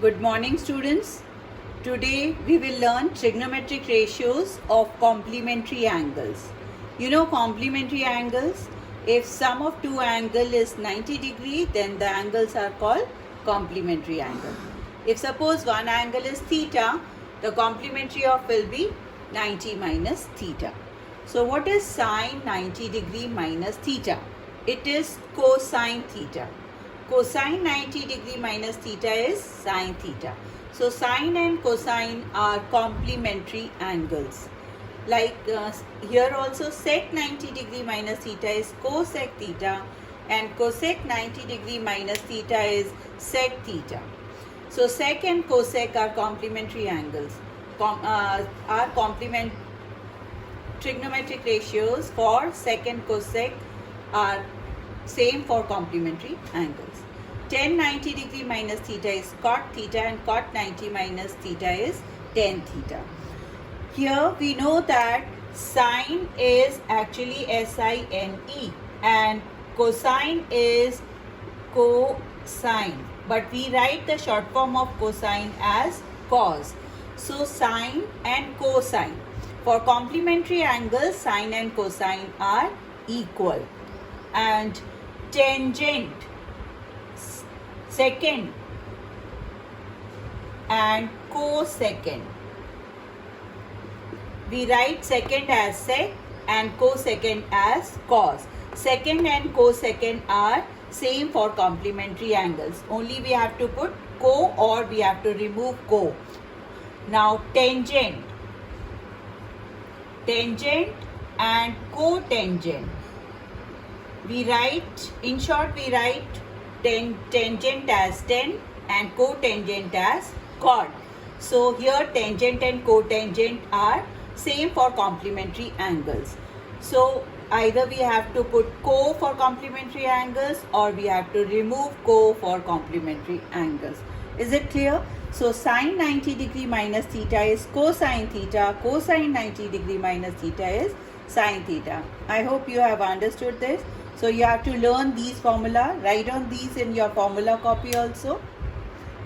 Good morning, students. Today we will learn trigonometric ratios of complementary angles. You know complementary angles? If sum of two angles is 90 degree, then the angles are called complementary angle. If suppose one angle is theta, the complementary of will be 90 minus theta. So what is sine 90 degree minus theta? It is cosine theta. Cosine 90 degree minus theta is sine theta. So sine and cosine are complementary angles. Like here also sec 90 degree minus theta is cosec theta and cosec 90 degree minus theta is sec theta. So sec and cosec are complementary angles. Are complement trigonometric ratios for sec and cosec are same for complementary angles. Tan 90 degree minus theta is cot theta and cot 90 minus theta is tan theta. Here we know that sine is actually S-I-N-E and cosine is cosine. But we write the short form of cosine as cos. So sine and cosine. For complementary angles, sine and cosine are equal. And tangent, secant and cosecant. We write secant as sec and cosecant as cos. Secant and cosecant are same for complementary angles. Only we have to put co or we have to remove co. Now tangent and cotangent. We write, in short we write tangent as tan and cotangent as cot. So here tangent and cotangent are same for complementary angles. So either we have to put co for complementary angles or we have to remove co for complementary angles. Is it clear? So sine 90 degree minus theta is cosine theta, cosine 90 degree minus theta is sine theta. I hope you have understood this. So you have to learn these formula, write on these in your formula copy also.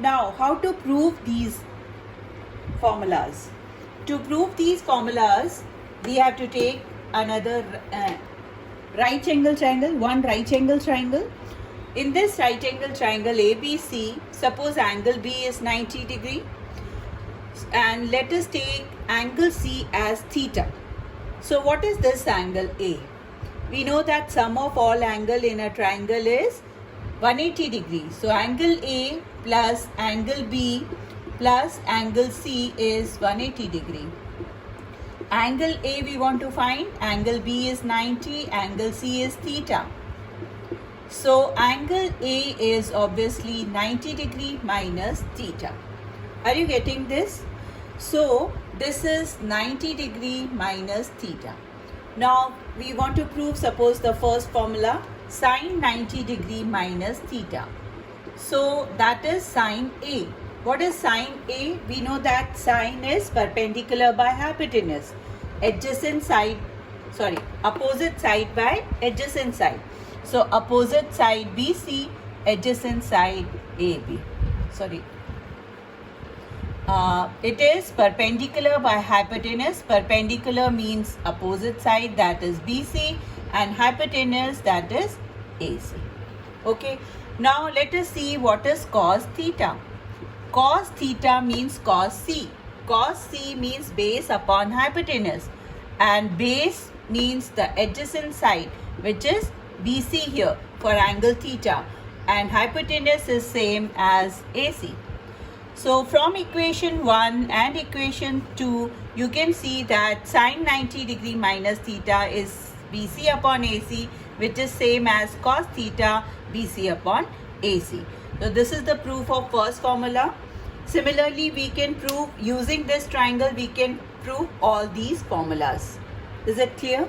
Now how to prove these formulas? To prove these formulas, we have to take another right angle triangle, one right angle triangle. In this right angle triangle ABC, suppose angle B is 90 degree and let us take angle C as theta. So what is this angle A? We know that sum of all angle in a triangle is 180 degrees. So angle A plus angle B plus angle C is 180 degree. Angle A we want to find, angle B is 90, angle C is theta. So angle A is obviously 90 degree minus theta. Are you getting this? So this is 90 degree minus theta. Now we want to prove, suppose the first formula, sine 90 degree minus theta. So that is sine A. What is sine A? We know that sine is perpendicular by hypotenuse. Opposite side by adjacent side. So opposite side BC, adjacent side AB. It is perpendicular by hypotenuse. Perpendicular means opposite side, that is BC, and hypotenuse, that is AC. Okay. Now let us see what is cos theta. Cos theta means cos C. Cos C means base upon hypotenuse and base means the adjacent side, which is BC here for angle theta, and hypotenuse is same as AC. So from equation 1 and equation 2, you can see that sine 90 degree minus theta is BC upon AC, which is same as cos theta BC upon AC. So this is the proof of first formula. Similarly, we can prove using this triangle, we can prove all these formulas. Is it clear?